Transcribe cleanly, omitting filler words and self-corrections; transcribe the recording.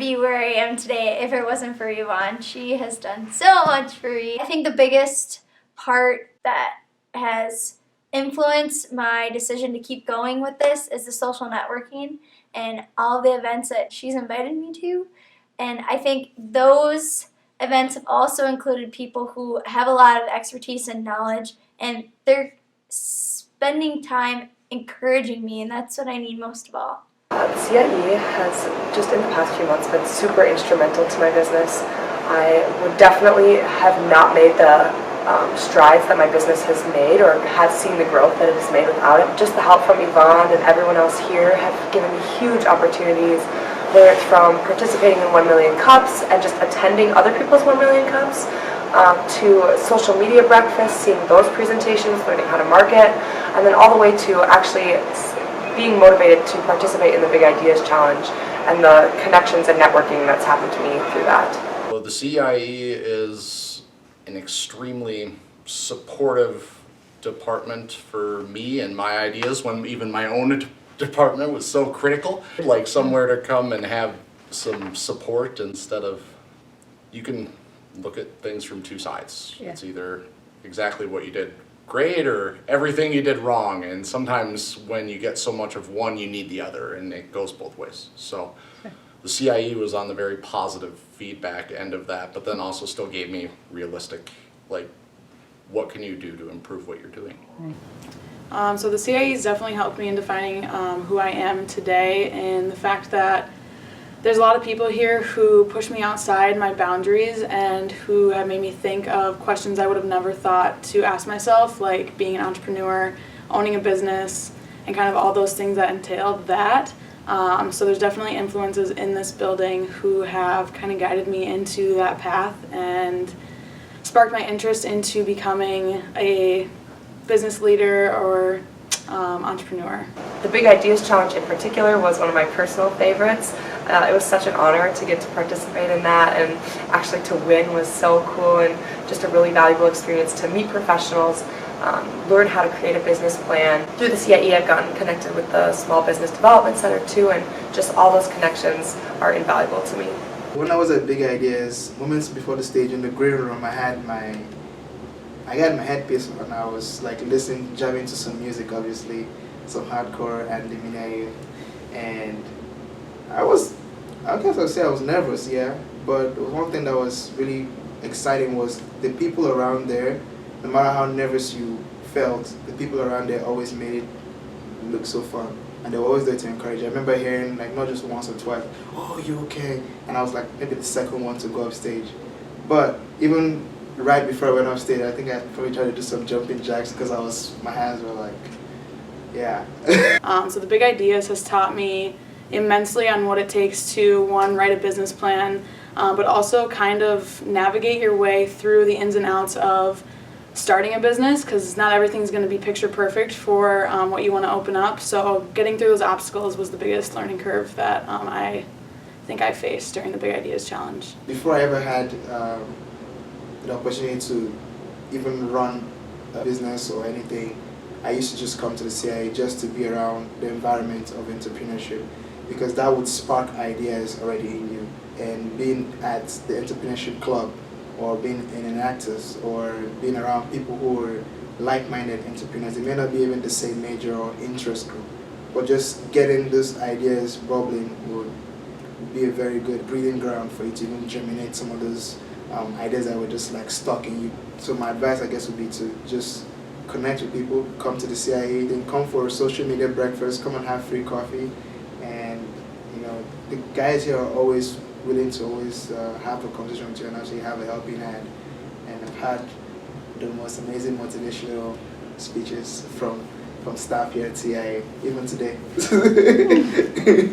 be where I am today if it wasn't for Yvonne. She has done so much for me. I think the biggest part that has influenced my decision to keep going with this is the social networking and all the events that she's invited me to. And I think those events have also included people who have a lot of expertise and knowledge, and they're spending time encouraging me, and that's what I need most of all. CIE has, just in the past few months, been super instrumental to my business. I would definitely have not made the strides that my business has made or have seen the growth that it has made without it. Just the help from Yvonne and everyone else here have given me huge opportunities, whether it's from participating in 1 Million Cups and just attending other people's 1 Million Cups, to social media breakfasts, seeing those presentations, learning how to market, and then all the way to actually being motivated to participate in the Big Ideas Challenge and the connections and networking that's happened to me through that. Well, the CIE is an extremely supportive department for me and my ideas when even my own department was so critical. Like somewhere to come and have some support instead of, you can look at things from two sides. Yeah. It's either exactly what you did great or everything you did wrong, and sometimes when you get so much of one you need the other, and it goes both ways. So the CIE was on the very positive feedback end of that, but then also still gave me realistic, like, what can you do to improve what you're doing? So the CIE has definitely helped me in defining who I am today, and the fact that there's a lot of people here who push me outside my boundaries and who have made me think of questions I would have never thought to ask myself, like being an entrepreneur, owning a business, and kind of all those things that entailed that. So there's definitely influences in this building who have kind of guided me into that path and sparked my interest into becoming a business leader or entrepreneur. The Big Ideas Challenge in particular was one of my personal favorites. It was such an honor to get to participate in that, and actually to win was so cool, and just a really valuable experience to meet professionals, learn how to create a business plan. Through the CIE I've gotten connected with the Small Business Development Center too, and just all those connections are invaluable to me. When I was at Big Ideas, moments before the stage in the green room, I had my headpiece on. I was like listening, jamming to some music, obviously, some hardcore and Luminaire, and I guess I'd say I was nervous, yeah, but one thing that was really exciting was the people around there. No matter how nervous you felt, the people around there always made it look so fun, and they were always there to encourage. I remember hearing, like, not just once or twice, "Oh, you okay?" And I was like maybe the second one to go off stage, but even right before I went off stage, I think I probably tried to do some jumping jacks because my hands were like, yeah. So the Big Ideas has taught me immensely on what it takes to, one, write a business plan, but also kind of navigate your way through the ins and outs of starting a business, because not everything's going to be picture perfect for what you want to open up. So getting through those obstacles was the biggest learning curve that I think I faced during the Big Ideas Challenge. Before I ever had the opportunity to even run a business or anything, I used to just come to the CIE just to be around the environment of entrepreneurship, because that would spark ideas already in you. And being at the entrepreneurship club, or being in an actors, or being around people who are like-minded entrepreneurs, they may not be even the same major or interest group, but just getting those ideas bubbling would be a very good breeding ground for you to even germinate some of those ideas that were just like stuck in you. So my advice, I guess, would be to just connect with people, come to the CIE, then come for a social media breakfast, come and have free coffee, and the guys here are always willing to always have a conversation with you and actually have a helping hand. And I've had the most amazing motivational speeches from staff here at CIE, even today.